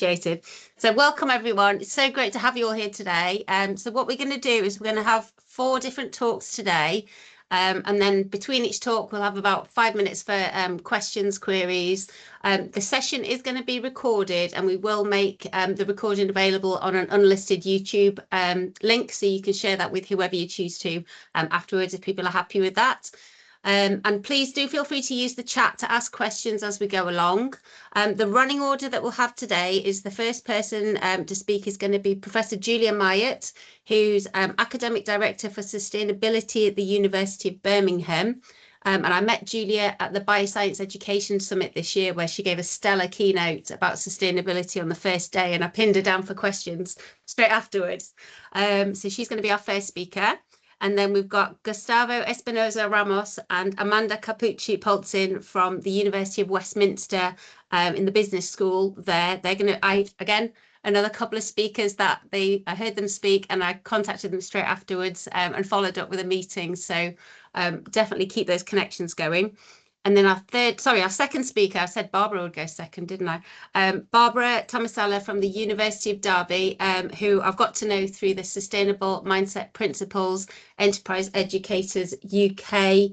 Appreciated. So welcome everyone. It's so great to have you all here today. So what we're going to do is we're going to have 4 different talks today. And then between each talk, we'll have about 5 minutes for questions, queries. The session is going to be recorded, and we will make the recording available on an unlisted YouTube link, so you can share that with whoever you choose to afterwards if people are happy with that. And please do feel free to use the chat to ask questions as we go along. The running order that we'll have today is the first person to speak is going to be Professor Julia Myatt, who's Academic Director for Sustainability at the University of Birmingham. And I met Julia at the Bioscience Education Summit this year, where she gave a stellar keynote about sustainability on the first day, and I pinned her down for questions straight afterwards. So she's going to be our first speaker. And then we've got Gustavo Espinosa Ramos and Amanda Capucci-Poltzin from the University of Westminster in the business school there. They're going to, again, another couple of speakers that I heard them speak, and I contacted them straight afterwards and followed up with a meeting. So definitely keep those connections going. And then our second speaker, I said Barbara would go second, didn't I? Barbara Tomasella from the University of Derby, who I've got to know through the Sustainable Mindset Principles Enterprise Educators UK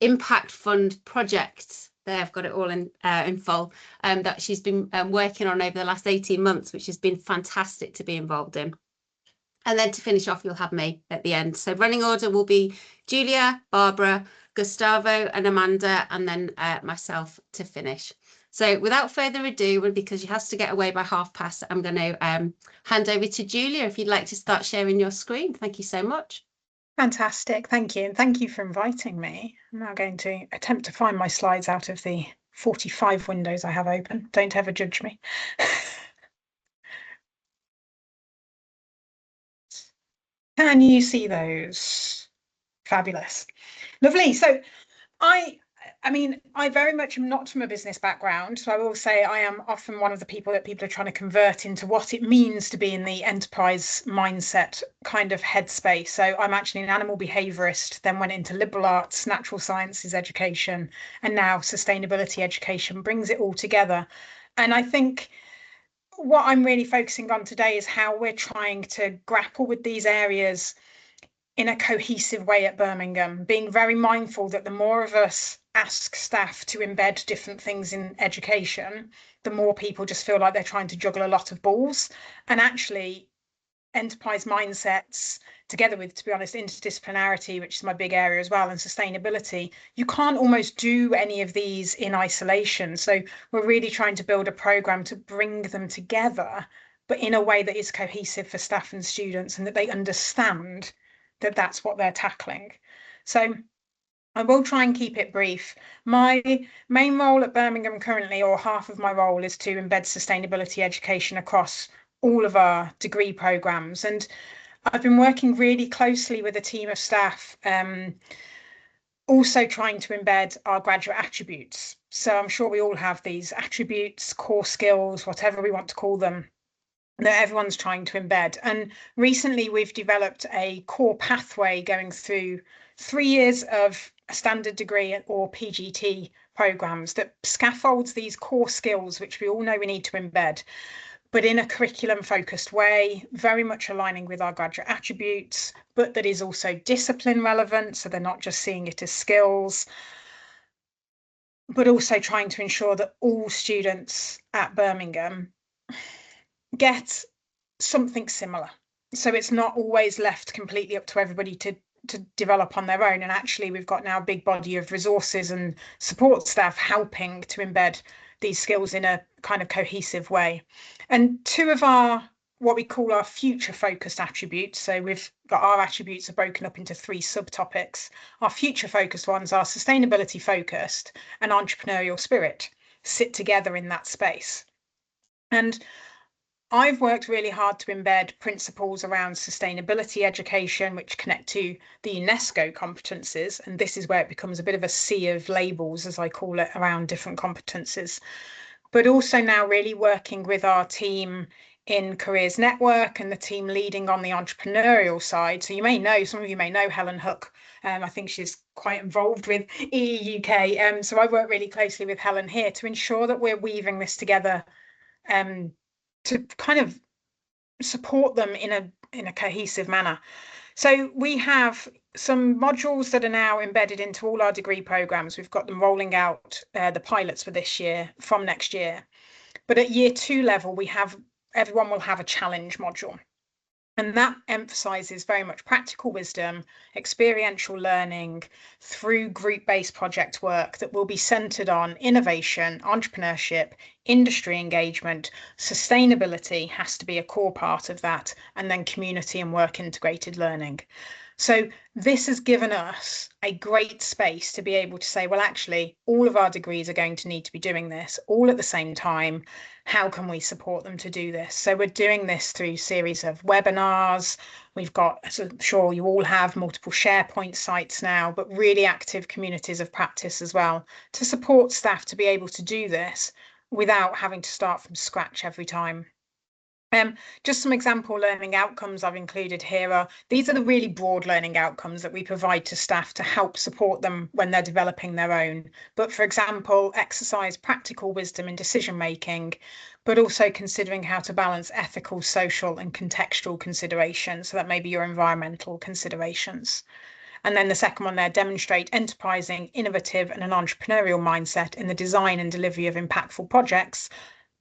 Impact Fund project. There, I've got it all in full, that she's been working on over the last 18 months, which has been fantastic to be involved in. And then to finish off, you'll have me at the end. So running order will be Julia, Barbara, Gustavo and Amanda, and then myself to finish. So without further ado, and because she has to get away by past, I'm going to hand over to Julia if you'd like to start sharing your screen. Thank you so much. Fantastic. Thank you. And thank you for inviting me. I'm now going to attempt to find my slides out of the 45 windows I have open. Don't ever judge me. Can you see those? Fabulous. Lovely. So I mean, I very much am not from a business background, so I will say I am often one of the people that people are trying to convert into what it means to be in the enterprise mindset kind of headspace. So I'm actually an animal behaviorist, then went into liberal arts, natural sciences education, and now sustainability education brings it all together. And I think what I'm really focusing on today is how we're trying to grapple with these areas in a cohesive way at Birmingham, being very mindful that the more of us ask staff to embed different things in education, the more people just feel like they're trying to juggle a lot of balls. And actually, enterprise mindsets, together with, to be honest, interdisciplinarity, which is my big area as well, and sustainability, you can't almost do any of these in isolation. So we're really trying to build a program to bring them together, but in a way that is cohesive for staff and students, and that they understand that that's what they're tackling. So I will try and keep it brief. My main role at Birmingham currently, or half of my role, is to embed sustainability education across all of our degree programmes. And I've been working really closely with a team of staff, also trying to embed our graduate attributes. So I'm sure we all have these attributes, core skills, whatever we want to call them, that everyone's trying to embed. And recently we've developed a core pathway going through 3 years of a standard degree or PGT programs that scaffolds these core skills, which we all know we need to embed, but in a curriculum focused way, very much aligning with our graduate attributes, but that is also discipline relevant. So they're not just seeing it as skills, but also trying to ensure that all students at Birmingham get something similar. So it's not always left completely up to everybody to develop on their own. And actually, we've got now a big body of resources and support staff helping to embed these skills in a kind of cohesive way. And 2 of our, what we call our future focused attributes, so we've got our attributes are broken up into 3 subtopics. Our future focused ones are sustainability focused and entrepreneurial spirit, sit together in that space. And I've worked really hard to embed principles around sustainability education, which connect to the UNESCO competences. And this is where it becomes a bit of a sea of labels, as I call it, around different competences. But also now really working with our team in Careers Network and the team leading on the entrepreneurial side. So you may know, some of you may know Helen Hook. I think she's quite involved with EEUK. So I work really closely with Helen here to ensure that we're weaving this together to kind of support them in a cohesive manner. So we have some modules that are now embedded into all our degree programs. We've got them rolling out the pilots for this year from next year. But at year 2 level, everyone will have a challenge module. And that emphasizes very much practical wisdom, experiential learning through group-based project work that will be centered on innovation, entrepreneurship, industry engagement. Sustainability has to be a core part of that, and then community and work integrated learning. So this has given us a great space to be able to say, well, actually, all of our degrees are going to need to be doing this all at the same time. How can we support them to do this? So we're doing this through a series of webinars. We've got, as I'm sure you all have, multiple SharePoint sites now, but really active communities of practice as well to support staff to be able to do this without having to start from scratch every time. Just some example learning outcomes I've included here these are the really broad learning outcomes that we provide to staff to help support them when they're developing their own. But for example, exercise practical wisdom in decision making, but also considering how to balance ethical, social and contextual considerations. So that may be your environmental considerations. And then the second one there, demonstrate enterprising, innovative and an entrepreneurial mindset in the design and delivery of impactful projects.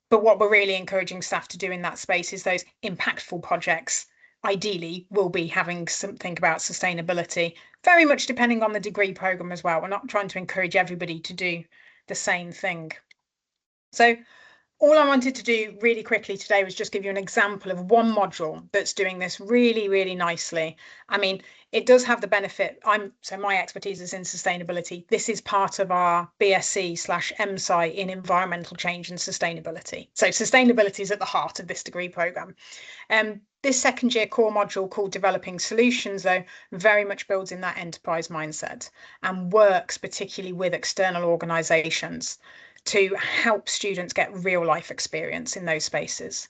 But what we're really encouraging staff to do in that space is those impactful projects ideally will be having something about sustainability, very much depending on the degree programme as well. We're not trying to encourage everybody to do the same thing. So all I wanted to do really quickly today was just give you an example of one module that's doing this really, really nicely. I mean, it does have the benefit. So my expertise is in sustainability. This is part of our BSc/MSci in environmental change and sustainability. So sustainability is at the heart of this degree programme. This second year core module called Developing Solutions, though, very much builds in that enterprise mindset and works particularly with external organisations to help students get real life experience in those spaces.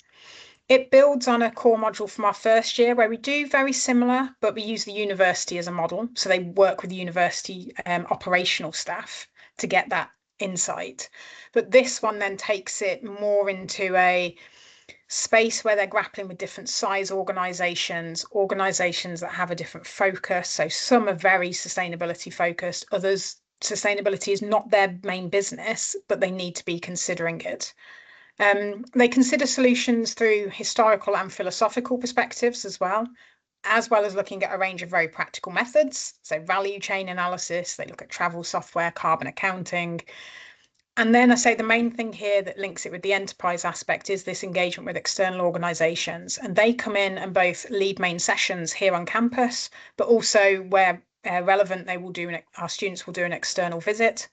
It builds on a core module from our first year where we do very similar, but we use the university as a model. So they work with the university operational staff to get that insight. But this one then takes it more into a space where they're grappling with different size organizations that have a different focus. So some are very sustainability focused, others sustainability is not their main business, but they need to be considering it. They consider solutions through historical and philosophical perspectives as well as looking at a range of very practical methods. So value chain analysis, they look at travel software, carbon accounting. And then I say the main thing here that links it with the enterprise aspect is this engagement with external organisations. And they come in and both lead main sessions here on campus, but also where relevant, our students will do an external visit.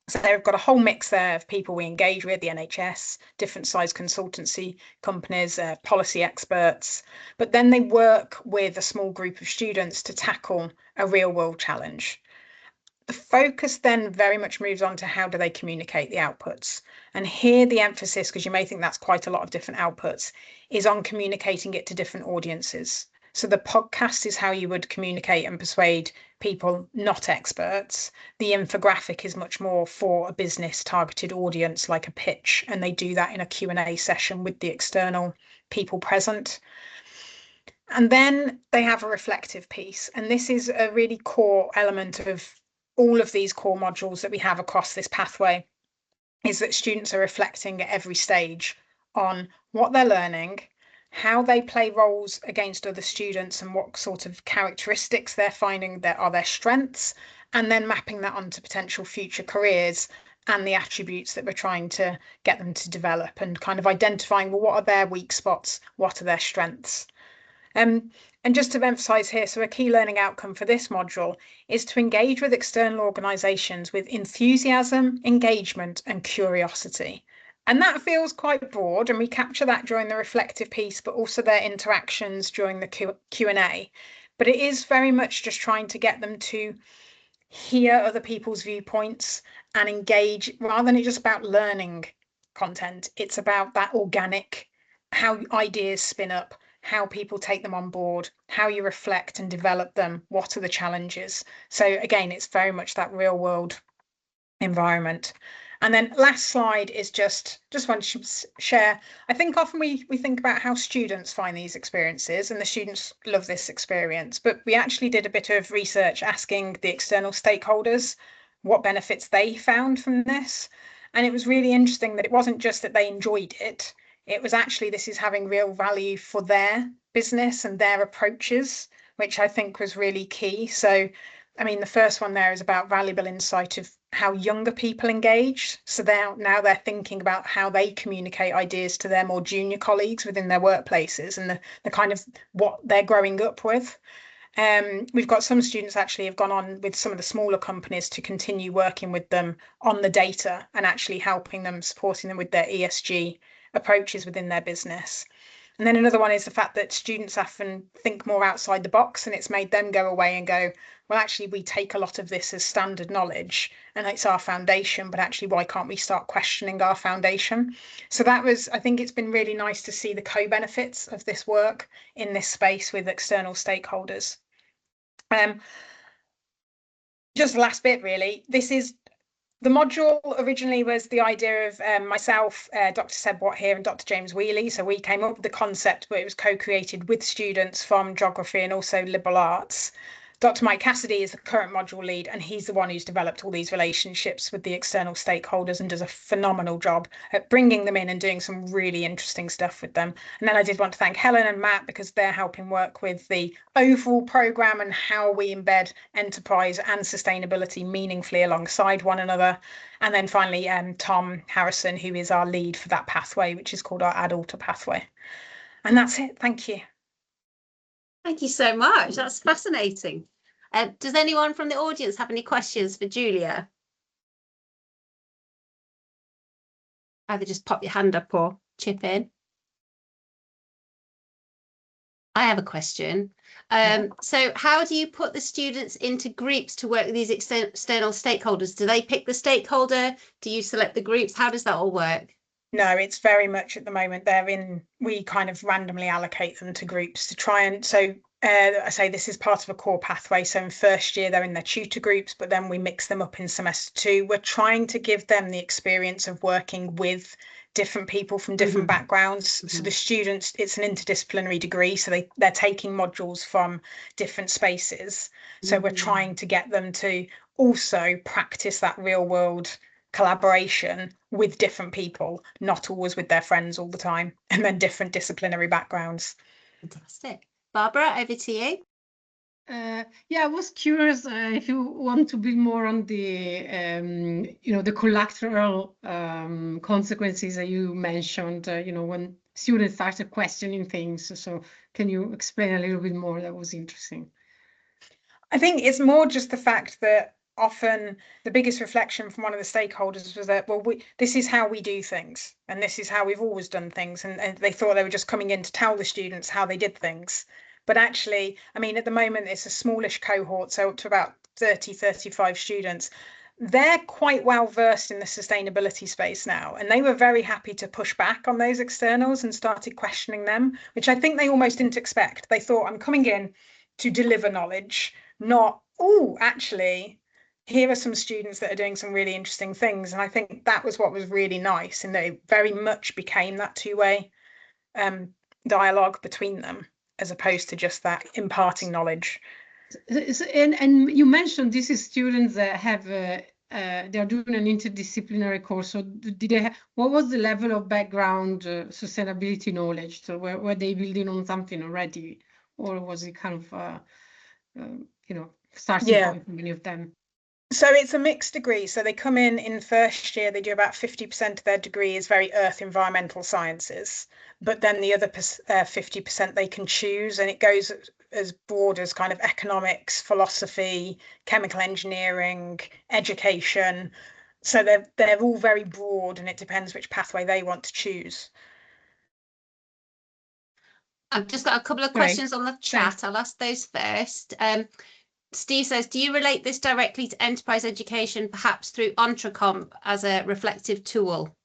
So they've got a whole mix there of people we engage with, the NHS, different size consultancy companies, policy experts, but then they work with a small group of students to tackle a real world challenge. The focus then very much moves on to how do they communicate the outputs. And here the emphasis, because you may think that's quite a lot of different outputs, is on communicating it to different audiences. So the podcast is how you would communicate and persuade people not experts. The infographic is much more for a business targeted audience, like a pitch, and they do that in a Q&A session with the external people present. And then they have a reflective piece, and this is a really core element of all of these core modules that we have across this pathway, is that students are reflecting at every stage on what they're learning, how they play roles against other students and what sort of characteristics they're finding that are their strengths, and then mapping that onto potential future careers and the attributes that we're trying to get them to develop, and kind of identifying, well, what are their weak spots, what are their strengths. And just to emphasize here, so a key learning outcome for this module is to engage with external organizations with enthusiasm, engagement and curiosity. And that feels quite broad, and we capture that during the reflective piece, but also their interactions during the Q&A. But it is very much just trying to get them to hear other people's viewpoints and engage, rather than it just about learning content. It's about that organic, how ideas spin up, how people take them on board, how you reflect and develop them, what are the challenges. So again, it's very much that real world environment. And then last slide is just want to share. I think often we think about how students find these experiences, and the students love this experience, but we actually did a bit of research asking the external stakeholders what benefits they found from this. And it was really interesting that it wasn't just that they enjoyed it, it was actually this is having real value for their business and their approaches, which I think was really key. So I mean, the first one there is about valuable insight of how younger people engage. So now they're thinking about how they communicate ideas to their more junior colleagues within their workplaces and the kind of what they're growing up with. We've got some students actually have gone on with some of the smaller companies to continue working with them on the data and actually helping them, supporting them with their ESG approaches within their business. And then another one is the fact that students often think more outside the box, and it's made them go away and go, well, actually, we take a lot of this as standard knowledge and it's our foundation, but actually, why can't we start questioning our foundation? So that was, I think it's been really nice to see the co-benefits of this work in this space with external stakeholders. Just the last bit, really, this is the module originally was the idea of myself, Dr. Seb Watt here and Dr. James Wheely. So we came up with the concept, but it was co-created with students from geography and also liberal arts. Dr. Mike Cassidy is the current module lead, and he's the one who's developed all these relationships with the external stakeholders and does a phenomenal job at bringing them in and doing some really interesting stuff with them. And then I did want to thank Helen and Matt because they're helping work with the overall programme and how we embed enterprise and sustainability meaningfully alongside one another. And then finally, Tom Harrison, who is our lead for that pathway, which is called our Adulter pathway. And that's it. Thank you. Thank you so much. That's fascinating. Does anyone from the audience have any questions for Julia? Either just pop your hand up or chip in. I have a question. So how do you put the students into groups to work with these external stakeholders? Do they pick the stakeholder? Do you select the groups? How does that all work? No, it's very much at the moment we kind of randomly allocate them to groups to try and, so I say this is part of a core pathway. So in first year, they're in their tutor groups, but then we mix them up in semester 2. We're trying to give them the experience of working with different people from different backgrounds. So the students, it's an interdisciplinary degree. So they're taking modules from different spaces. So we're trying to get them to also practice that real world collaboration with different people, not always with their friends all the time, and then different disciplinary backgrounds. Fantastic. Barbara, over to you. Yeah, I was curious if you want to build more on the, the collateral consequences that you mentioned, when students started questioning things. So can you explain a little bit more? That was interesting. I think it's more just the fact that often the biggest reflection from one of the stakeholders was that, well, this is how we do things, and this is how we've always done things. And they thought they were just coming in to tell the students how they did things. But actually, I mean, at the moment, it's a smallish cohort, so up to about 30, 35 students. They're quite well versed in the sustainability space now, and they were very happy to push back on those externals and started questioning them, which I think they almost didn't expect. They thought, I'm coming in to deliver knowledge, not, oh, actually, here are some students that are doing some really interesting things. And I think that was what was really nice, and they very much became that two-way dialogue between them, as opposed to just that imparting knowledge. And you mentioned this is students that have they're doing an interdisciplinary course. So did they what was the level of background sustainability knowledge? So were they building on something already, or was it kind of starting point for many of them? So it's a mixed degree. So they come in first year, they do about 50% of their degree is very earth environmental sciences, but then the other 50% they can choose, and it goes as broad as kind of economics, philosophy, chemical engineering, education. So they're all very broad, and it depends which pathway they want to choose. I've just got a couple of questions on the chat. Thanks. I'll ask those first. Steve says, do you relate this directly to enterprise education, perhaps through Entrecomp as a reflective tool?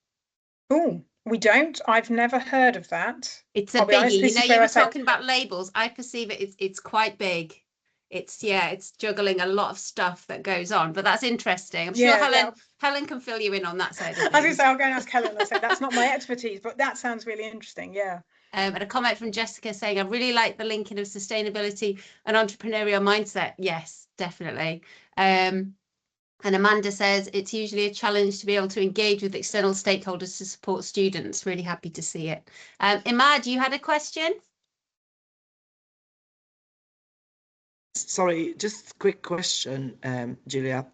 Oh, we don't. I've never heard of that. It's a biggie. You were talking about labels. I perceive it's quite big. it's juggling a lot of stuff that goes on, but that's interesting. I'm sure Yeah, Helen can fill you in on that side of I was going to things. say, I'll go and ask Helen. I said, that's not my expertise, but that sounds really interesting. Yeah. And a comment from Jessica saying, I really like the linking of sustainability and entrepreneurial mindset. Yes, definitely. And Amanda says, it's usually a challenge to be able to engage with external stakeholders to support students. Really happy to see it. Imad, you had a question? Sorry, just quick question, Julia.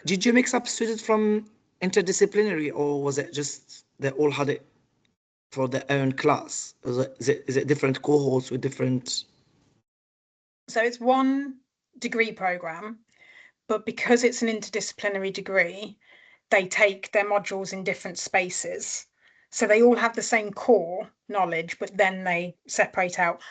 Did you mix up students from interdisciplinary, or was it just they all had it for their own class? Is it different cohorts with different? So it's one degree program, but because it's an interdisciplinary degree, they take their modules in different spaces. So they all have the same core knowledge, but then they separate out.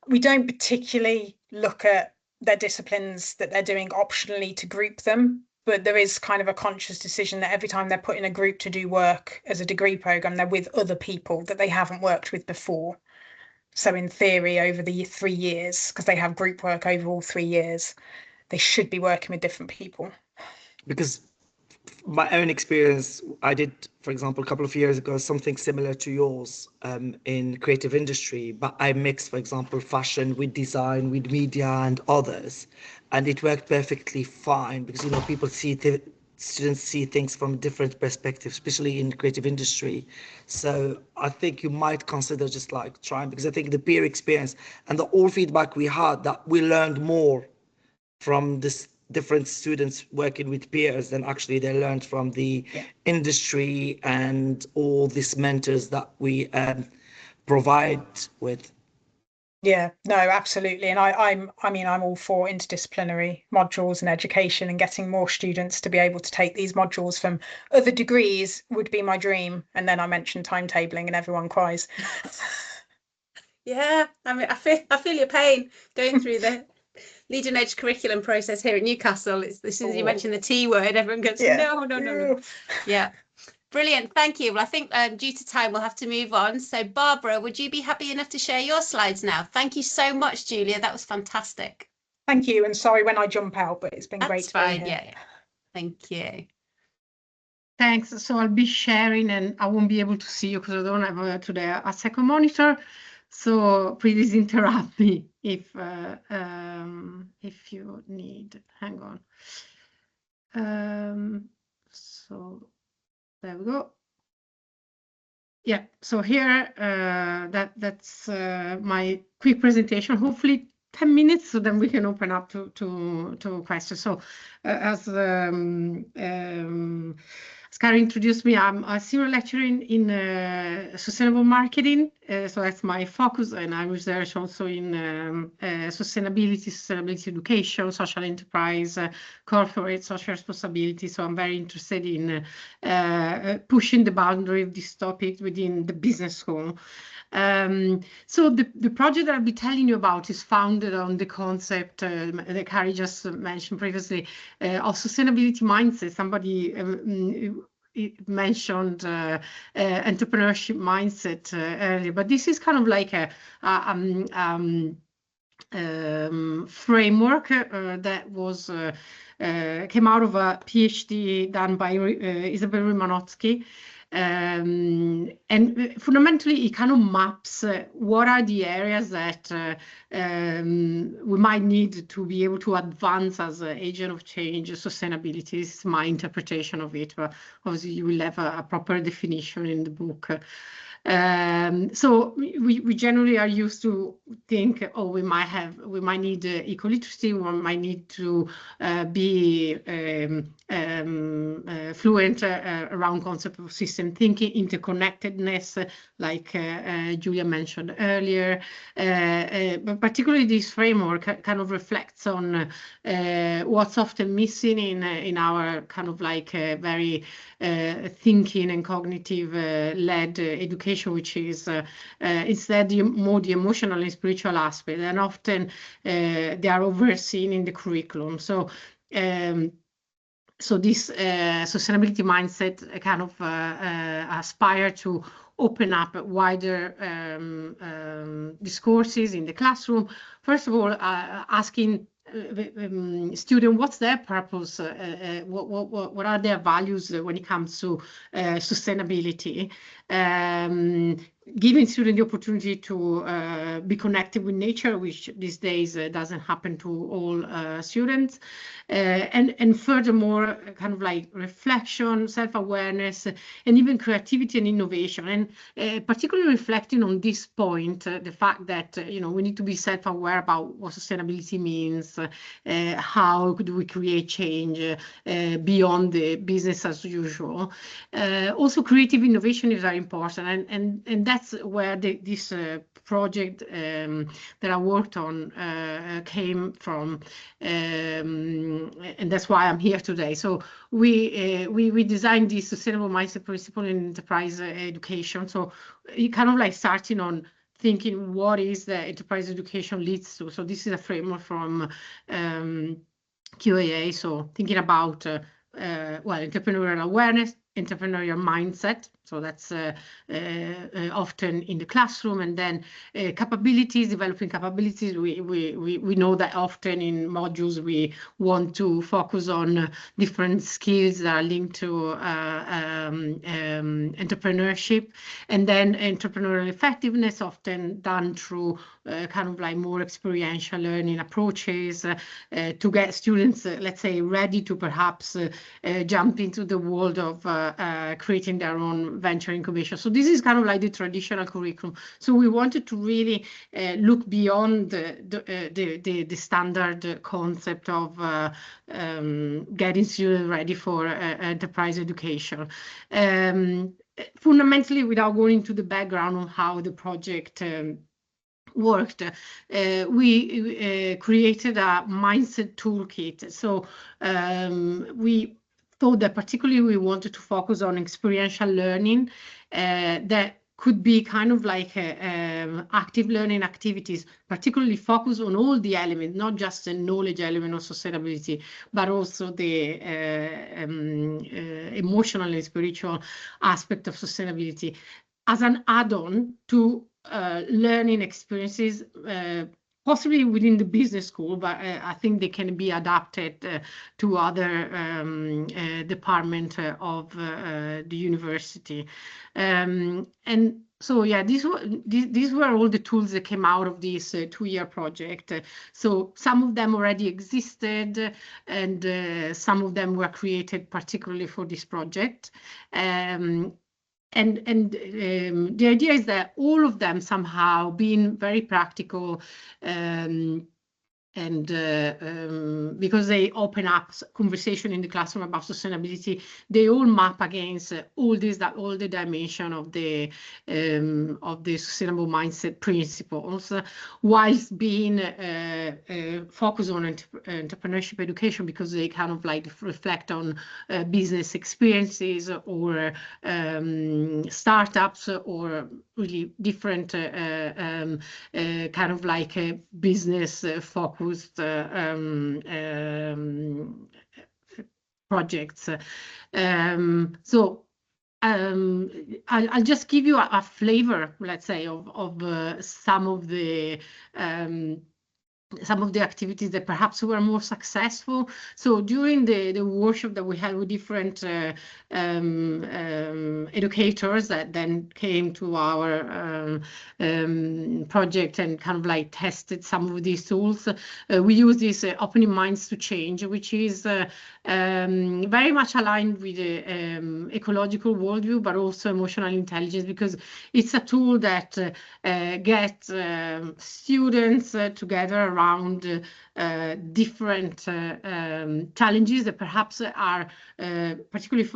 We don't particularly look at their disciplines that they're doing optionally to group them, but there is kind of a conscious decision that every time they're put in a group to do work as a degree program, they're with other people that they haven't worked with before. So in theory, over the 3 years, because they have group work over all 3 years, they should be working with different people. Because my own experience, I did, for example, a couple of years ago, something similar to yours in creative industry, but I mixed, for example, fashion with design, with media and others. And it worked perfectly fine because, you know, people students see things from different perspectives, especially in creative industry. So I think you might consider just like trying, because I think the peer experience and the all feedback we had, that we learned more from this different students working with peers than actually they learned from the industry and all these mentors that we provide with. Yeah, no, absolutely. And I'm all for interdisciplinary modules and education, and getting more students to be able to take these modules from other degrees would be my dream. And then I mentioned timetabling and everyone cries. Yeah, I mean, I feel your pain going through the leading edge curriculum process here at Newcastle. It's as soon as you mention the T word, everyone goes, no. Yeah, brilliant. Thank you. Well, I think due to time, we'll have to move on. So Barbara, would you be happy enough to share your slides now? Thank you so much, Julia. That was fantastic. Thank you. And sorry when I jump out, but it's been great to be here. Yeah. Thank you. Thanks. So I'll be sharing, and I won't be able to see you because I don't have today a second monitor. So please interrupt me if you need. Hang on. So there we go. Yeah. So here, that's my quick presentation. Hopefully 10 minutes, so then we can open up to questions. So as Karen introduced me, I'm a senior lecturer in sustainable marketing. So that's my focus, and I research also in sustainability education, social enterprise, corporate social responsibility. So I'm very interested in pushing the boundary of this topic within the business school. So the project that I'll be telling you about is founded on the concept that Carrie just mentioned previously of sustainability mindset. Somebody mentioned entrepreneurship mindset earlier, but this is kind of like a framework that was came out of a PhD done by Isabel Rimanotsky. And fundamentally, it kind of maps what are the areas that we might need to be able to advance as an agent of change. Sustainability is my interpretation of it, but obviously you will have a proper definition in the book. So we generally are used to think, oh, we might need eco-literacy, we might need to be fluent around concept of system thinking, interconnectedness, like Julia mentioned earlier. But particularly this framework kind of reflects on what's often missing in our kind of like very thinking and cognitive led education, which is instead more the emotional and spiritual aspect, and often they are overseen in the curriculum. So this sustainability mindset kind of aspire to open up wider discourses in the classroom. First of all, asking student, what's their purpose, what are their values when it comes to sustainability, giving students the opportunity to be connected with nature, which these days doesn't happen to all students, and furthermore, kind of like reflection, self-awareness, and even creativity and innovation, and particularly reflecting on this point, the fact that we need to be self-aware about what sustainability means, how could we create change beyond the business as usual. Also, creative innovation is very important, and that's where this project that I worked on came from, and that's why I'm here today. So we designed this sustainable mindset principle in enterprise education. So it kind of like starting on thinking what is the enterprise education leads to. So this is a framework from QAA. So thinking about well, entrepreneurial awareness, entrepreneurial mindset. So that's often in the classroom, and then capabilities, developing capabilities. We know that often in modules we want to focus on different skills that are linked to entrepreneurship, and then entrepreneurial effectiveness, often done through kind of like more experiential learning approaches to get students, let's say, ready to perhaps jump into the world of creating their own venture incubation. So this is kind of like the traditional curriculum. So we wanted to really look beyond the standard concept of getting students ready for enterprise education. Fundamentally, without going into the background on how the project worked, we created a mindset toolkit. So we thought that particularly we wanted to focus on experiential learning that could be kind of like active learning activities, particularly focus on all the elements, not just the knowledge element of sustainability, but also the emotional and spiritual aspect of sustainability as an add-on to learning experiences, possibly within the business school, but I think they can be adapted to other departments of the university. And so, yeah, these were all the tools that came out of this 2-year project. So some of them already existed, and some of them were created particularly for this project. And the idea is that all of them somehow being very practical, and because they open up conversation in the classroom about sustainability, they all map against all the dimension of the sustainable mindset principles, whilst being focused on entrepreneurship education, because they kind of like reflect on business experiences or startups or really different kind of like business focused projects. So I'll just give you a flavor, let's say, of some of the activities that perhaps were more successful. So during the workshop that we had with different educators that then came to our project and kind of like tested some of these tools, we use this opening minds to change, which is very much aligned with the ecological worldview, but also emotional intelligence, because it's a tool that gets students together around different challenges that perhaps are particularly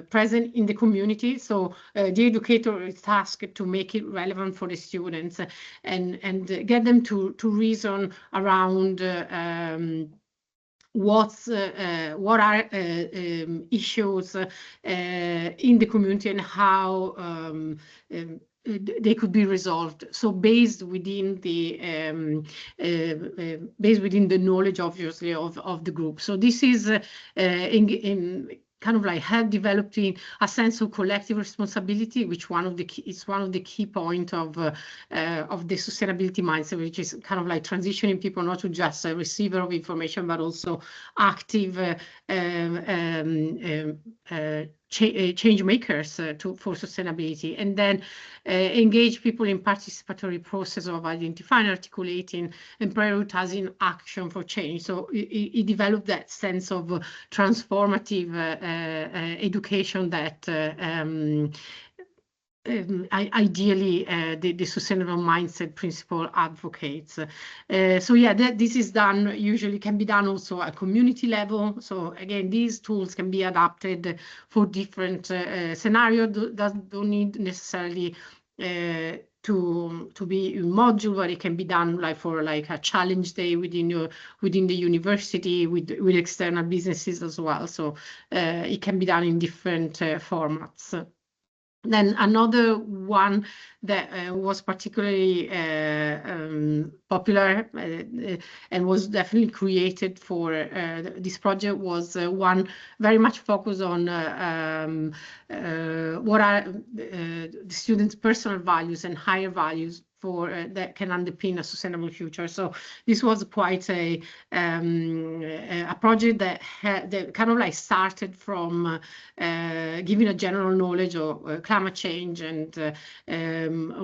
present in the community. So the educator is tasked to make it relevant for the students and get them to reason around what are issues in the community and how they could be resolved. So based within the knowledge, obviously, of the group. So this is kind of like have developing a sense of collective responsibility, which is one of the key points of the sustainability mindset, which is kind of like transitioning people not to just a receiver of information, but also active change makers for sustainability, and then engage people in participatory process of identifying, articulating, and prioritizing action for change. So it developed that sense of transformative education that ideally the sustainable mindset principle advocates. So yeah, this is done, usually can be done also at community level. So again, these tools can be adapted for different scenarios, don't need necessarily to be a module, but it can be done like for like a challenge day within the university with external businesses as well. So it can be done in different formats. Then another one that was particularly popular and was definitely created for this project was one very much focused on what are the students' personal values and higher values for that can underpin a sustainable future. So this was quite a project that kind of like started from giving a general knowledge of climate change and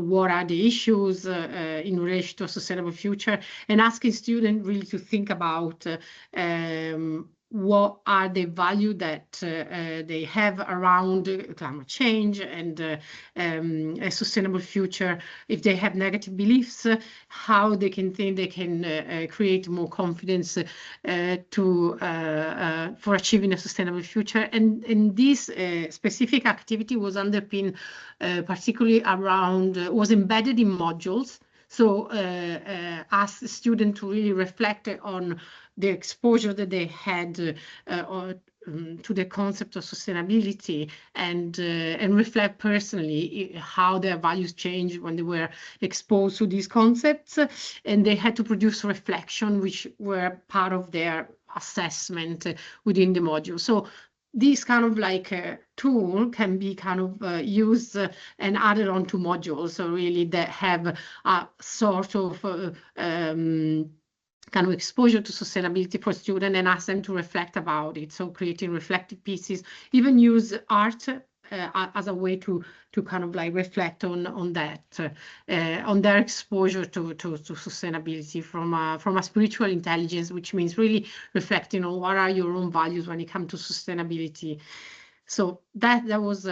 what are the issues in relation to a sustainable future, and asking students really to think about what are the value that they have around climate change and a sustainable future. If they have negative beliefs, how they can think they can create more confidence for achieving a sustainable future. And this specific activity was underpinned particularly around, was embedded in modules. So asked the student to really reflect on the exposure that they had to the concept of sustainability and reflect personally how their values changed when they were exposed to these concepts. And they had to produce reflection, which were part of their assessment within the module. So this kind of like tool can be kind of used and added onto modules, so really that have a sort of kind of exposure to sustainability for students and ask them to reflect about it. So creating reflective pieces, even use art as a way to kind of like reflect on that, on their exposure to sustainability from a spiritual intelligence, which means really reflecting on what are your own values when it comes to sustainability. So that was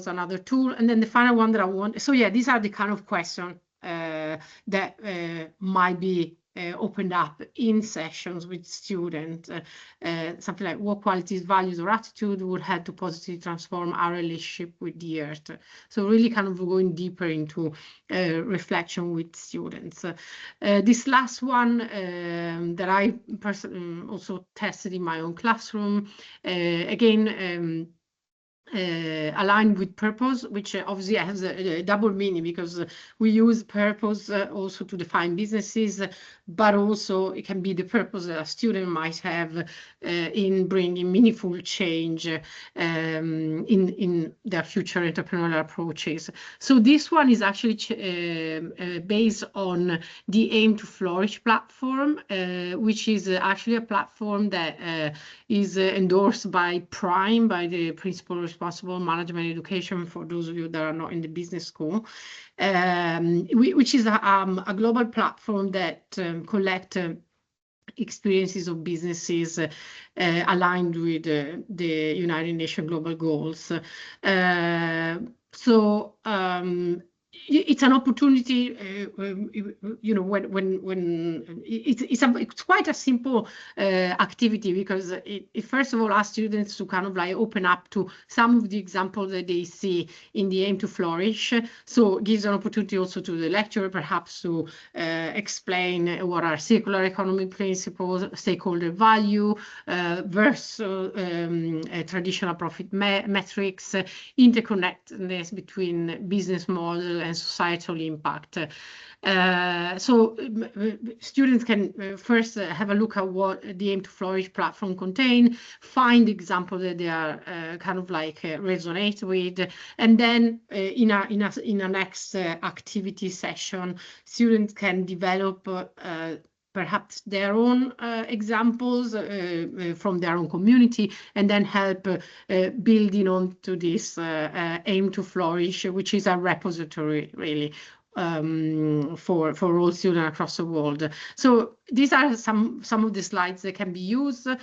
another tool. And then the final one that I want, so yeah, these are the kind of questions that might be opened up in sessions with students, something like what qualities, values, or attitude would help to positively transform our relationship with the earth. So really kind of going deeper into reflection with students. This last one that I personally also tested in my own classroom, again, aligned with purpose, which obviously has a double meaning, because we use purpose also to define businesses, but also it can be the purpose that a student might have in bringing meaningful change in their future entrepreneurial approaches. So this one is actually based on the Aim to Flourish platform, which is actually a platform that is endorsed by PRIME, by the Principle of Responsible Management Education, for those of you that are not in the business school, which is a global platform that collects experiences of businesses aligned with the United Nations global goals. So it's an opportunity, you know, when it's quite a simple activity, because it first of all asks students to kind of like open up to some of the examples that they see in the Aim to Flourish. So it gives an opportunity also to the lecturer perhaps to explain what are circular economy principles, stakeholder value versus traditional profit metrics, interconnectedness between business model and societal impact. So students can first have a look at what the Aim to Flourish platform contain, find examples that they are kind of like resonate with, and then in a next activity session, students can develop perhaps their own examples from their own community, and then help building on to this Aim to Flourish, which is a repository really for all students across the world. So these are some of the slides that can be used. So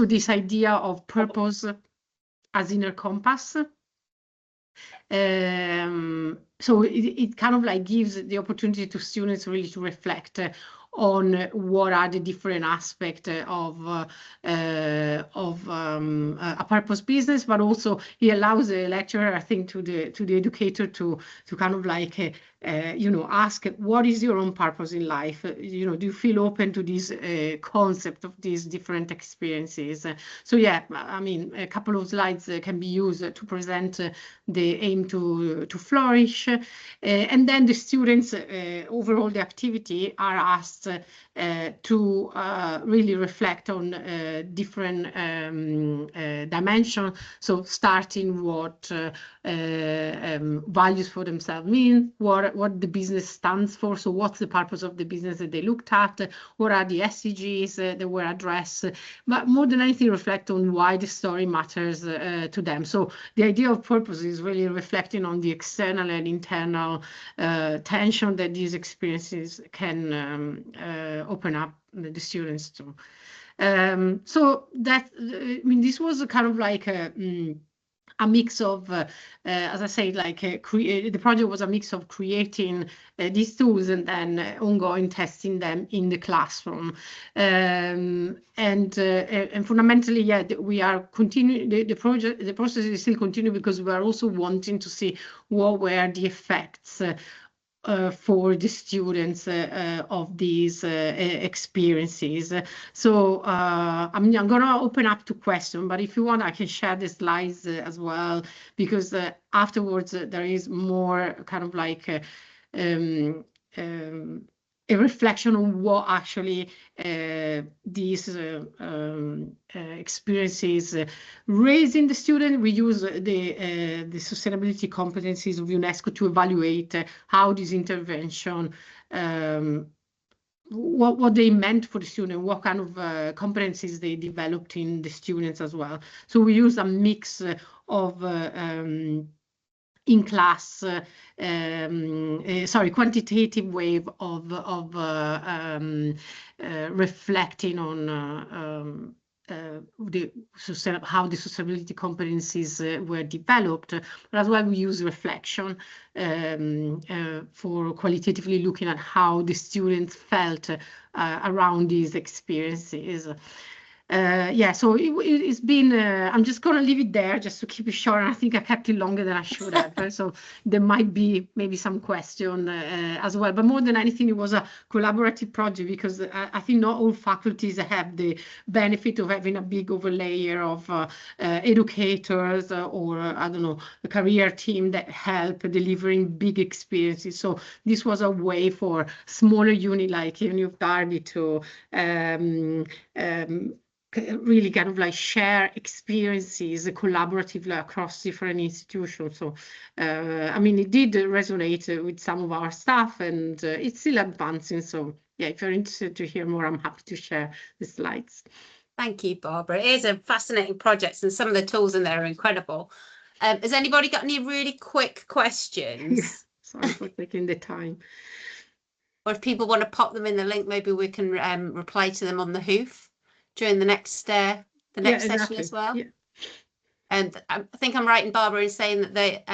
this idea of purpose as inner compass. So it kind of like gives the opportunity to students really to reflect on what are the different aspects of a purpose business, but also it allows the lecturer, I think, to the educator to kind of like ask, what is your own purpose in life? Do you feel open to this concept of these different experiences? So yeah, I mean, a couple of slides can be used to present the Aim to Flourish, and then the students overall the activity are asked to really reflect on different dimensions. So starting what values for themselves mean, what the business stands for. So what's the purpose of the business that they looked at? What are the SDGs that were addressed? But more than anything, reflect on why the story matters to them. So the idea of purpose is really reflecting on the external and internal tension that these experiences can open up the students to. So that, I mean, this was a kind of like a mix of, as I say, like the project was a mix of creating these tools and then ongoing testing them in the classroom. And fundamentally, yeah, we are continuing the process is still continuing, because we are also wanting to see what were the effects for the students of these experiences. So I mean, I'm going to open up to questions, but if you want, I can share the slides as well, because afterwards there is more kind of like a reflection on what actually these experiences raise in the student. We use the sustainability competencies of UNESCO to evaluate how this intervention, what they meant for the student, what kind of competencies they developed in the students as well. So we use a mix of in-class, quantitative way of reflecting on how the sustainability competencies were developed, but as well we use reflection for qualitatively looking at how the students felt around these experiences. Yeah, so it's been, I'm just going to leave it there just to keep it short. And I think I kept it longer than I should have. So there might be maybe some question as well. But more than anything, it was a collaborative project, because I think not all faculties have the benefit of having a big overlay of educators or, I don't know, a career team that help delivering big experiences. So this was a way for smaller uni like Uni of Derby to really kind of like share experiences collaboratively across different institutions. So, I mean, it did resonate with some of our staff, and it's still advancing. So, yeah, if you're interested to hear more, I'm happy to share the slides. Thank you, Barbara. It is a fascinating project, and some of the tools in there are incredible. Has anybody got any really quick questions? Yeah, sorry for taking the time. Or if people want to pop them in the link, maybe we can reply to them on the hoof during the next session as well. Yeah. And I think I'm right in Barbara in saying that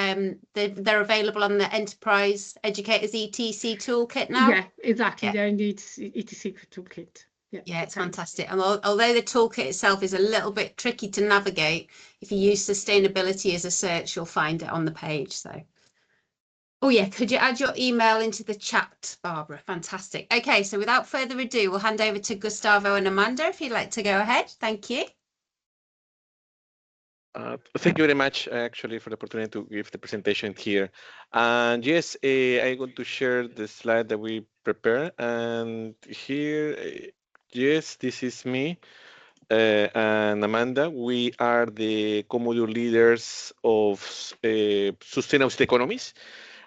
they're available on the Enterprise Educators ETC toolkit now. Yeah, exactly. Yeah. They're in the ETC toolkit. Yeah, it's fantastic. And although the toolkit itself is a little bit tricky to navigate, if you use sustainability as a search, you'll find it on the page. So, oh yeah, could you add your email into the chat, Barbara? Fantastic. Okay, so without further ado, we'll hand over to Gustavo and Amanda if you'd like to go ahead. Thank you. Thank you very much, actually, for the opportunity to give the presentation here. And yes, I'm going to share the slide that we prepared. And here, yes, this is me and Amanda. We are the co-module leaders of Sustainable Economies.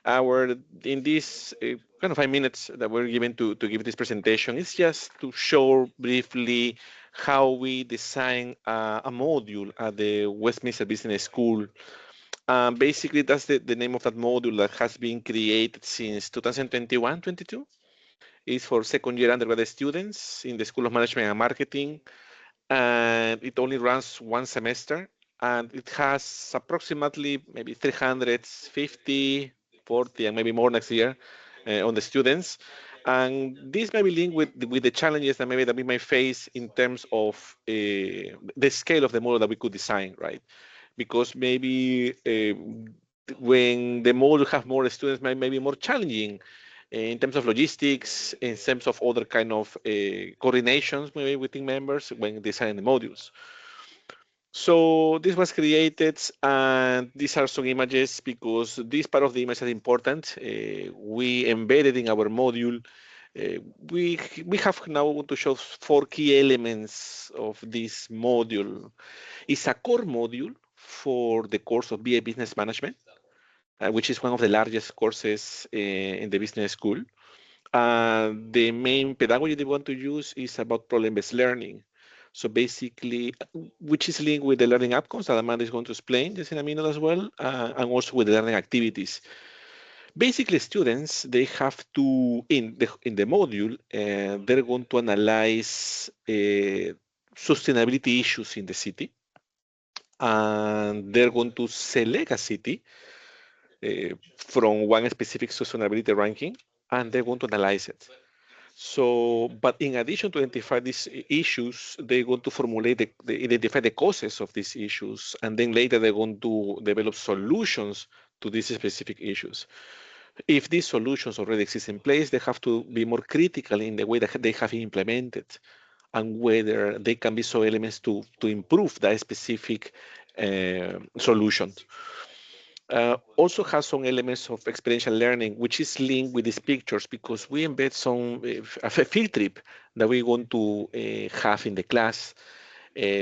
In this kind of 5 minutes that we're given to give this presentation, is just to show briefly how we design a module at the Westminster Business School. Basically, that's the name of that module that has been created since 2021-22. It's for second year undergraduate students in the School of Management and Marketing, and it only runs one semester, and it has approximately maybe 350, 40, and maybe more next year on the students. And this may be linked with the challenges that maybe that we may face in terms of the scale of the model that we could design, right? Because maybe when the model have more students, may be more challenging in terms of logistics, in terms of other kind of coordinations maybe within members when designing the modules. So this was created, and these are some images because this part of the image is important. We embedded in our module. We have now to show 4 key elements of this module. It's a core module for the course of BA Business Management, which is one of the largest courses in the business school. The main pedagogy they want to use is about problem-based learning. So basically, which is linked with the learning outcomes that Amanda is going to explain just in a minute as well, and also with the learning activities. Basically, students, they have to, in the module, they're going to analyze sustainability issues in the city, and they're going to select a city from one specific sustainability ranking, and they're going to analyze it. So, but in addition to identify these issues, they're going to formulate, identify the causes of these issues, and then later they're going to develop solutions to these specific issues. If these solutions already exist in place, they have to be more critical in the way that they have implemented, and whether they can be some elements to improve that specific solution. Also has some elements of experiential learning, which is linked with these pictures because we embed some a field trip that we want to have in the class.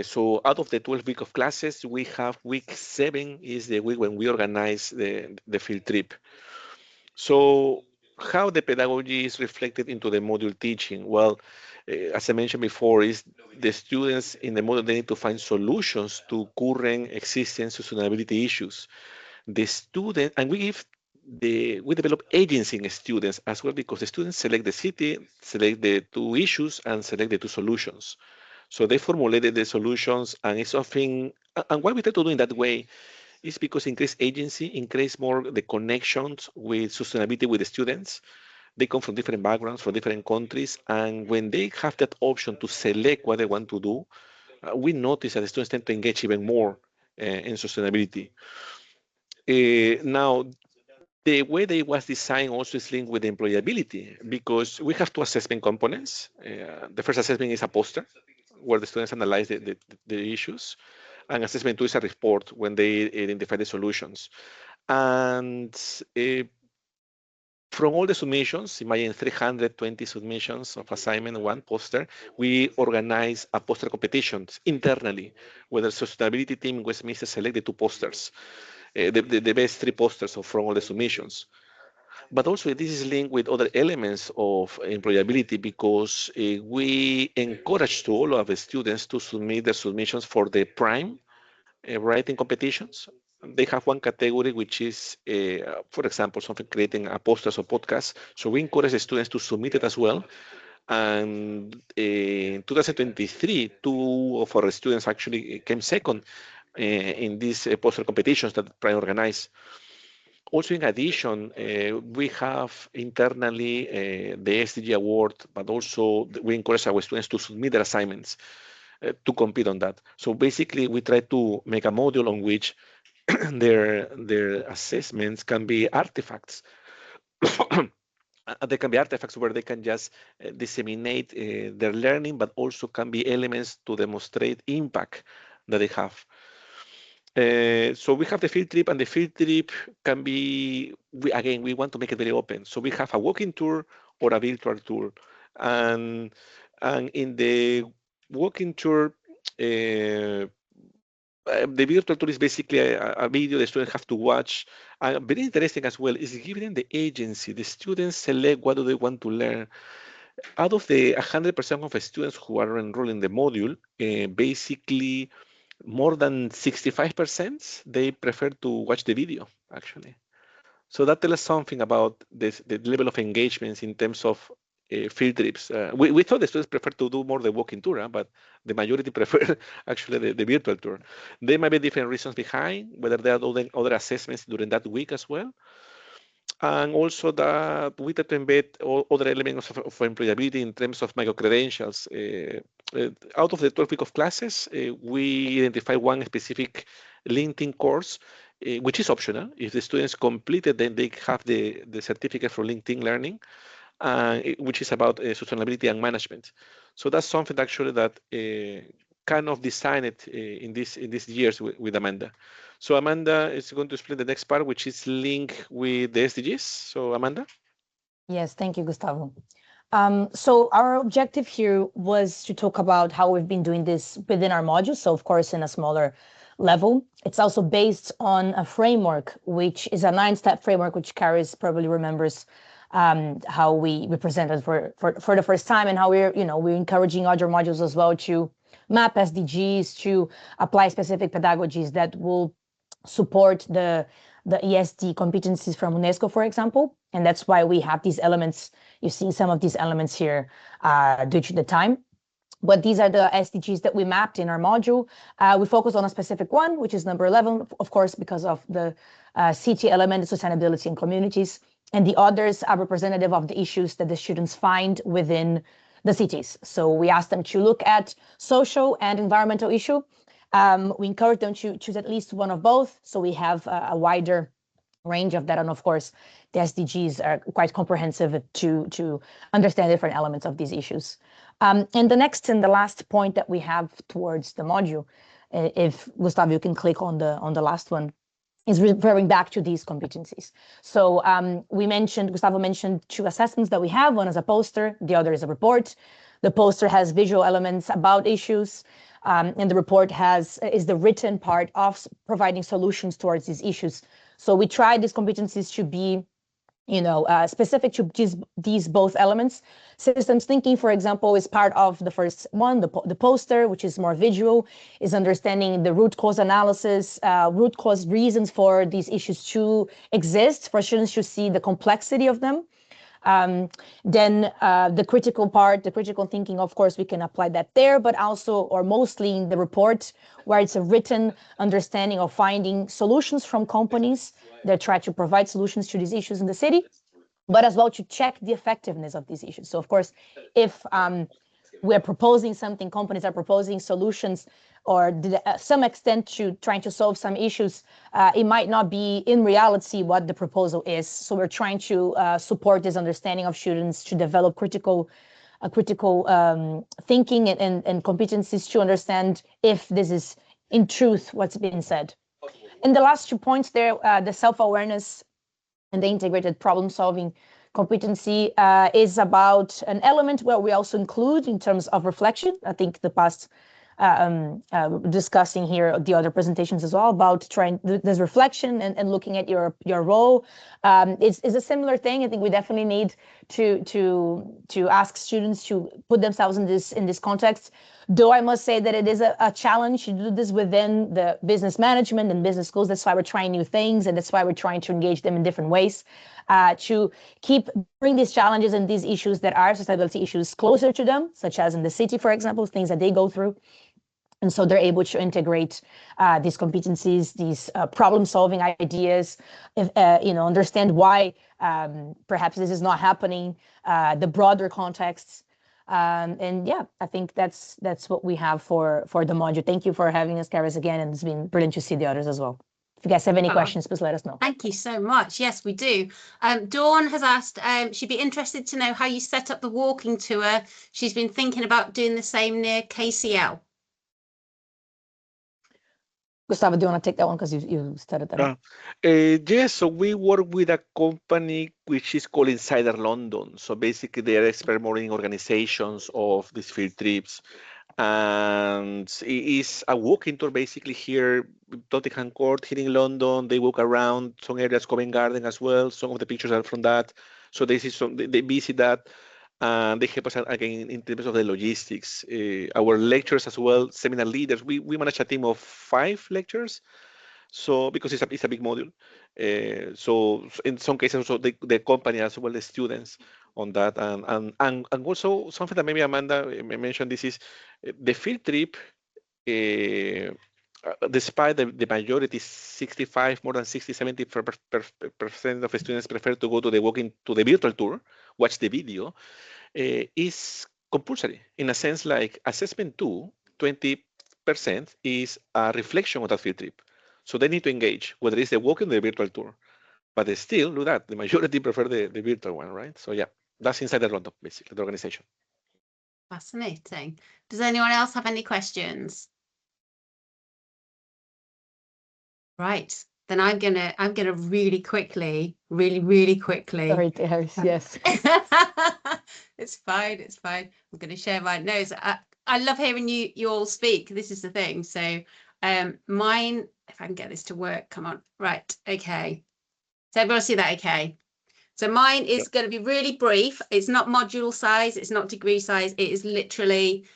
So out of the 12 week of classes, we have week 7 is the week when we organize the field trip. So how the pedagogy is reflected into the module teaching? Well, as I mentioned before, is the students in the module, they need to find solutions to current existing sustainability issues. The student, and we develop agency in students as well because the students select the city, select the 2 issues, and select the 2 solutions. So they formulated the solutions, and it's often, and why we try to do in that way is because increase agency, increase more the connections with sustainability with the students. They come from different backgrounds, from different countries, and when they have that option to select what they want to do, we notice that the students tend to engage even more in sustainability. Now, the way that it was designed also is linked with employability because we have 2 assessment components. The first assessment is a poster where the students analyze the issues, and assessment 2 is a report when they identify the solutions. And from all the submissions, imagine 320 submissions of assignment, 1 poster, we organize a poster competitions internally, where the sustainability team in Westminster select the 2 posters, the best 3 posters from all the submissions. But also this is linked with other elements of employability because we encourage to all of the students to submit their submissions for the prime writing competitions. They have one category which is, for example, something creating a posters or podcast. So we encourage the students to submit it as well. And in 2023, 2 of our students actually came second in these poster competitions that Prime organized. Also, in addition, we have internally the SDG award, but also we encourage our students to submit their assignments to compete on that. So basically, we try to make a module on which their assessments can be artifacts. They can be artifacts where they can just disseminate their learning, but also can be elements to demonstrate impact that they have. So we have the field trip, and the field trip can be, we want to make it very open. So we have a walking tour or a virtual tour. And in the walking tour, the virtual tour is basically a video the students have to watch. Very interesting as well is giving them the agency. The students select what do they want to learn. Out of the 100% of the students who are enrolled in the module, basically more than 65%, they prefer to watch the video, actually. So that tells us something about the level of engagements in terms of field trips. We thought the students prefer to do more the walking tour, but the majority prefer actually the virtual tour. There might be different reasons behind, whether there are other assessments during that week as well. And also that we try to embed other elements of employability in terms of micro-credentials. Out of the 12 weeks of classes, we identify one specific LinkedIn course, which is optional. If the students complete it, then they have the certificate for LinkedIn Learning, which is about sustainability and management. So that's something actually that kind of designed in these years with Amanda. So Amanda is going to explain the next part, which is linked with the SDGs. So Amanda? Yes, thank you, Gustavo. So our objective here was to talk about how we've been doing this within our modules. So of course, in a smaller level, it's also based on a framework, which is a 9-step framework, which Caris probably remembers how we presented for the first time, and how we're encouraging other modules as well to map SDGs, to apply specific pedagogies that will support the ESD competencies from UNESCO, for example. And that's why we have these elements. You see some of these elements here due to the time. But these are the SDGs that we mapped in our module. We focus on a specific one, which is number 11, of course, because of the CT element, sustainability and communities. And the others are representative of the issues that the students find within the cities. So we ask them to look at social and environmental issue. We encourage them to choose at least one of both. So we have a wider range of that. And of course, the SDGs are quite comprehensive to understand different elements of these issues. And the next and the last point that we have towards the module, if Gustavo, you can click on the last one, is referring back to these competencies. So Gustavo mentioned 2 assessments that we have. One is a poster, the other is a report. The poster has visual elements about issues, and the report is the written part of providing solutions towards these issues. So we try these competencies to be specific to these both elements. Systems thinking, for example, is part of the first one, the poster, which is more visual, is understanding the root cause analysis, root cause reasons for these issues to exist, for students to see the complexity of them. Then the critical part, the critical thinking, of course, we can apply that there, but also, or mostly in the report, where it's a written understanding of finding solutions from companies that try to provide solutions to these issues in the city, but as well to check the effectiveness of these issues. So of course, if we're proposing something, companies are proposing solutions, or some extent to trying to solve some issues, it might not be in reality what the proposal is. So we're trying to support this understanding of students to develop critical thinking and competencies to understand if this is in truth what's been said. And the last 2 points there, the self-awareness and the integrated problem-solving competency is about an element where we also include in terms of reflection. I think the past discussing here the other presentations as well about trying this reflection and looking at your role is a similar thing. I think we definitely need to ask students to put themselves in this context. Though I must say that it is a challenge to do this within the business management and business schools. That's why we're trying new things, and that's why we're trying to engage them in different ways to bring these challenges and these issues that are sustainability issues closer to them, such as in the city, for example, things that they go through. And so they're able to integrate these competencies, these problem-solving ideas, understand why perhaps this is not happening, the broader contexts. And yeah, I think that's what we have for the module. Thank you for having us, Caris, again, and it's been brilliant to see the others as well. If you guys have any questions, please let us know. Thank you so much. Yes, we do. Dawn has asked, she'd be interested to know how you set up the walking tour. She's been thinking about doing the same near KCL. Gustavo, do you want to take that one because you started that? Yes, so we work with a company which is called Insider London. So basically, they are expert modeling organizations of these field trips. And it is a walking tour basically here, Tottenham Court here in London. They walk around some areas, Covent Garden as well. Some of the pictures are from that. So they see they visit that. And they help us again in terms of the logistics. Our lecturers as well, seminar leaders. We manage a team of 5 lecturers. So because it's a big module, so in some cases also the company as well the students on that, and also something that maybe Amanda mentioned, this is the field trip. Despite the majority, 65, more than 60-70% of students prefer to go to the virtual tour, watch the video, is compulsory in a sense like assessment 2, 20% is a reflection of that field trip. So they need to engage, whether it's the walking or the virtual tour. But they still, look at that, the majority prefer the virtual one, right? So yeah, that's inside the London, basically, the organization. Fascinating. Does anyone else have any questions? Right, then I'm gonna really quickly. Sorry, Harris, yes. It's fine, it's fine. I'm gonna share my notes. I love hearing you all speak. This is the thing. So mine, if I can get this to work, come on. Right, okay. So everyone see that okay? So mine is going to be really brief. It's not module size, it's not degree size, it is literally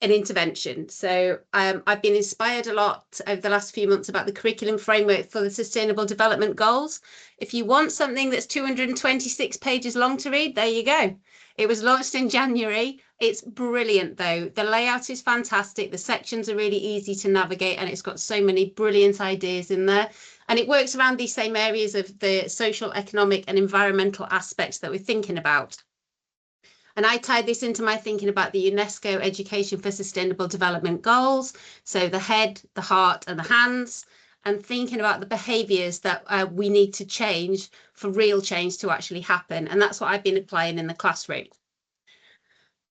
an intervention. So I've been inspired a lot over the last few months about the curriculum framework for the Sustainable Development Goals. If you want something that's 226 pages long to read, there you go. It was launched in January. It's brilliant though. The layout is fantastic. The sections are really easy to navigate and it's got so many brilliant ideas in there. And it works around these same areas of the social, economic and environmental aspects that we're thinking about. And I tied this into my thinking about the UNESCO Education for Sustainable Development Goals. So the head, the heart and the hands, and thinking about the behaviours that we need to change for real change to actually happen. And that's what I've been applying in the classroom.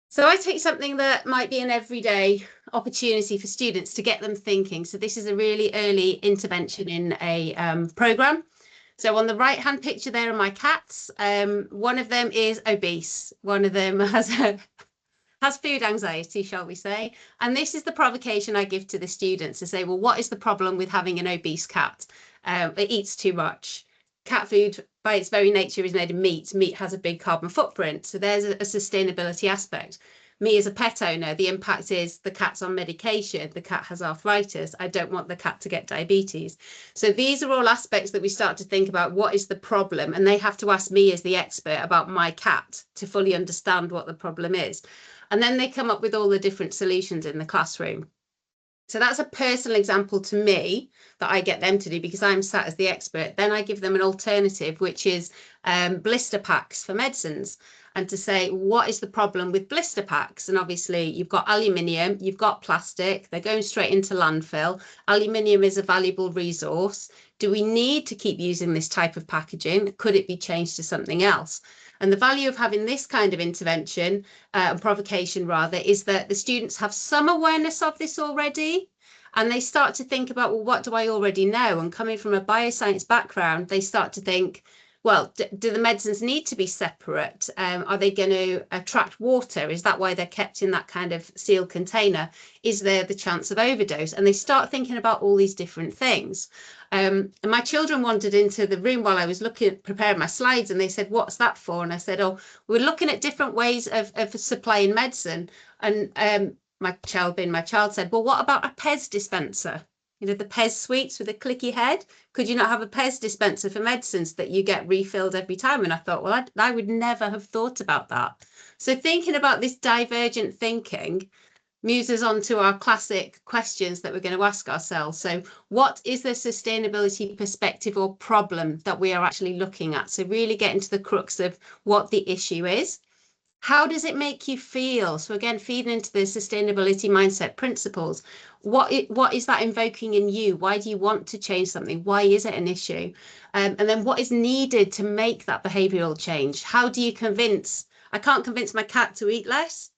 So I take something that might be an everyday opportunity for students to get them thinking. So this is a really early intervention in a programme. So on the right hand picture there are my cats. One of them is obese. One of them has food anxiety, shall we say. And this is the provocation I give to the students to say, well, what is the problem with having an obese cat? It eats too much. Cat food by its very nature is made of meat. Meat has a big carbon footprint. So there's a sustainability aspect. Me as a pet owner, the impact is the cat's on medication, the cat has arthritis. I don't want the cat to get diabetes. So these are all aspects that we start to think about what is the problem, and they have to ask me as the expert about my cat to fully understand what the problem is. And then they come up with all the different solutions in the classroom. So that's a personal example to me that I get them to do because I'm sat as the expert. Then I give them an alternative, which is blister packs for medicines, and to say, what is the problem with blister packs? And obviously you've got aluminium, you've got plastic, they're going straight into landfill. Aluminium is a valuable resource. Do we need to keep using this type of packaging? Could it be changed to something else? And the value of having this kind of intervention, provocation rather, is that the students have some awareness of this already. And they start to think about, well, what do I already know? And coming from a bioscience background, they start to think, well, do the medicines need to be separate? Are they going to attract water? Is that why they're kept in that kind of sealed container? Is there the chance of overdose? And they start thinking about all these different things. And my children wandered into the room while I was preparing my slides, and they said, what's that for? And I said, oh, we're looking at different ways of supplying medicine. And my child said, well, what about a Pez dispenser? You know, the Pez sweets with a clicky head. Could you not have a Pez dispenser for medicines that you get refilled every time? And I thought, well, I would never have thought about that. So thinking about this divergent thinking muses on to our classic questions that we're going to ask ourselves. So what is the sustainability perspective or problem that we are actually looking at? So really getting to the crux of what the issue is. How does it make you feel? So again, feeding into the sustainability mindset principles. What is that invoking in you? Why do you want to change something? Why is it an issue? And then what is needed to make that behavioural change? How do you convince? I can't convince my cat to eat less,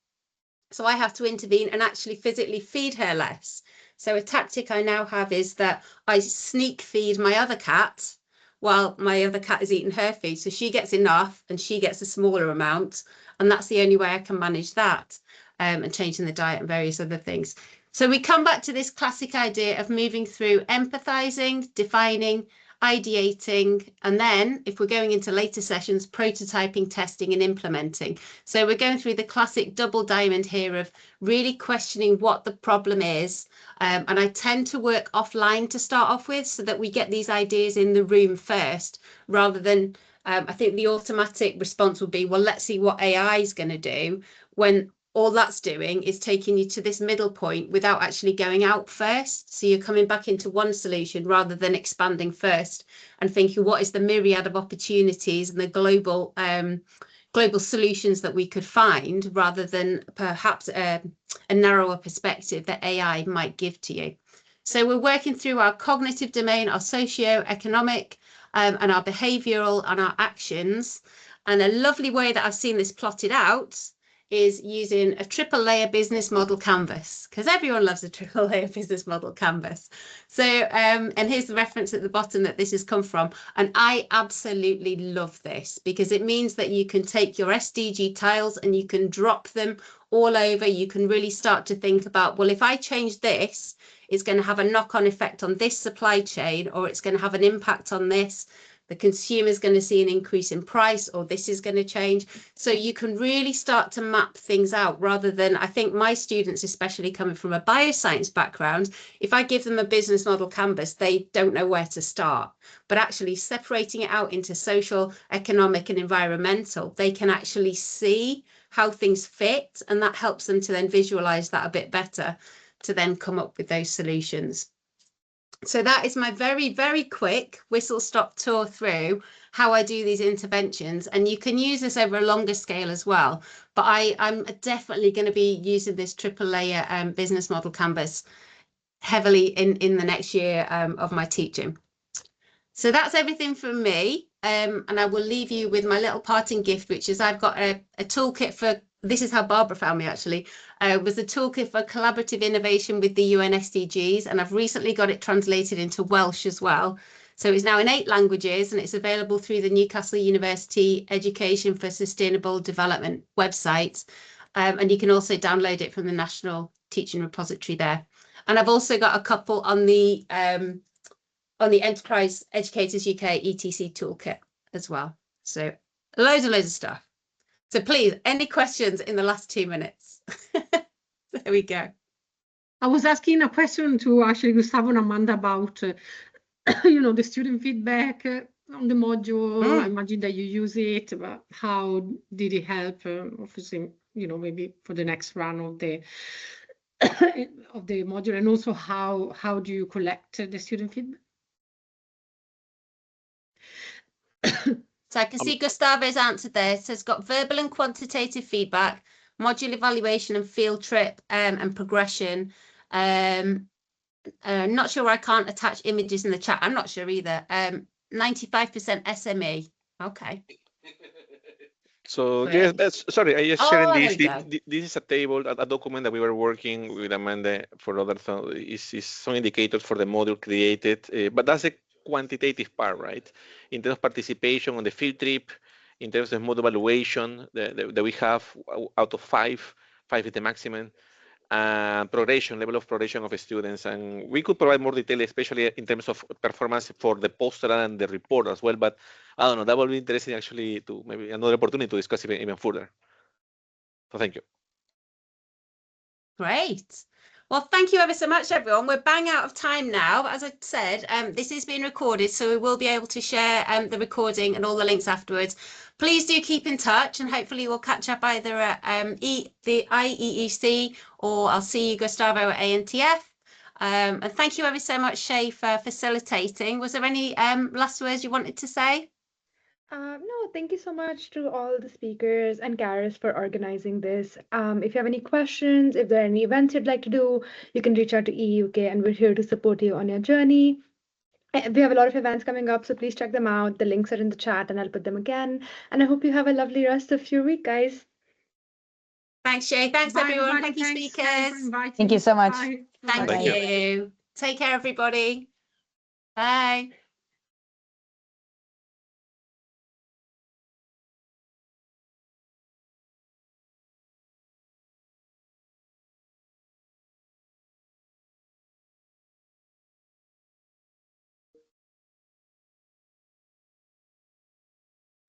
so I have to intervene and actually physically feed her less. So a tactic I now have is that I sneak feed my other cat while my other cat is eating her food. So she gets enough and she gets a smaller amount. And that's the only way I can manage that, and changing the diet and various other things. So we come back to this classic idea of moving through empathizing, defining, ideating, and then if we're going into later sessions, prototyping, testing and implementing. So we're going through the classic double diamond here of really questioning what the problem is. And I tend to work offline to start off with so that we get these ideas in the room first, rather than I think the automatic response would be, well, let's see what AI is going to do, when all that's doing is taking you to this middle point without actually going out first. So you're coming back into one solution rather than expanding first and thinking, what is the myriad of opportunities and the global solutions that we could find, rather than perhaps a narrower perspective that AI might give to you. So we're working through our cognitive domain, our socio-economic, and our behavioural and our actions. And a lovely way that I've seen this plotted out is using a triple layer business model canvas, because everyone loves a triple layer business model canvas. So, and here's the reference at the bottom that this has come from. And I absolutely love this, because it means that you can take your SDG tiles and you can drop them all over. You can really start to think about, well, if I change this, it's going to have a knock-on effect on this supply chain, or it's going to have an impact on this. The consumer is going to see an increase in price, or this is going to change. So you can really start to map things out, rather than, I think my students, especially coming from a bioscience background, if I give them a business model canvas, they don't know where to start. But actually separating it out into social, economic and environmental, they can actually see how things fit, and that helps them to then visualize that a bit better, to then come up with those solutions. So that is my very, very quick whistle-stop tour through how I do these interventions. And you can use this over a longer scale as well. But I'm definitely going to be using this triple layer business model canvas heavily in the next year of my teaching. So that's everything from me. And I will leave you with my little parting gift, which is I've got a toolkit for, this is how Barbara found me actually, was a toolkit for collaborative innovation with the UN SDGs. And I've recently got it translated into Welsh as well. So it's now in 8 languages, and it's available through the Newcastle University Education for Sustainable Development website. And you can also download it from the National Teaching Repository there. And I've also got a couple on the Enterprise Educators UK ETC toolkit as well. So loads and loads of stuff. So please, any questions in the last 2 minutes? There we go. I was asking a question to actually Gustavo and Amanda about, the student feedback on the module. I imagine that you use it, but how did it help? Obviously, maybe for the next run of the module, and also how do you collect the student feedback? So I can see Gustavo's answered there. It says got verbal and quantitative feedback, module evaluation and field trip and progression. Not sure I can't attach images in the chat. I'm not sure either. 95% SME. Okay. So Great. yes, sorry, I just sharing there this. we go. This is a table, a document that we were working with Amanda for other things. Is some indicators for the module created, but that's a quantitative part, right? In terms of participation on the field trip, in terms of module evaluation that we have out of 5 is the maximum. Progression, level of progression of students. And we could provide more detail, especially in terms of performance for the poster and the report as well. But I don't know, that will be interesting actually to maybe another opportunity to discuss even further. So thank you. Great. Well, thank you ever so much, everyone. We're bang out of time now. As I said, this is being recorded, so we will be able to share the recording and all the links afterwards. Please do keep in touch, and hopefully we'll catch up either at the IEEC, or I'll see you, Gustavo, at ANTF. And thank you ever so much, Shay, for facilitating. Was there any last words you wanted to say? No, thank you so much to all the speakers and Gareth for organizing this. If you have any questions, if there are any events you'd like to do, you can reach out to EEUK, and we're here to support you on your journey. We have a lot of events coming up, so please check them out. The links are in the chat, and I'll put them again. And I hope you have a lovely rest of your week, guys. Thank Thanks, Shay. Thanks, Bye, everyone. everybody. Thank you, Thanks, Karen, for speakers. inviting. Thank you so much. Bye. Thank Bye. Thank you. you. Take care, everybody. Bye.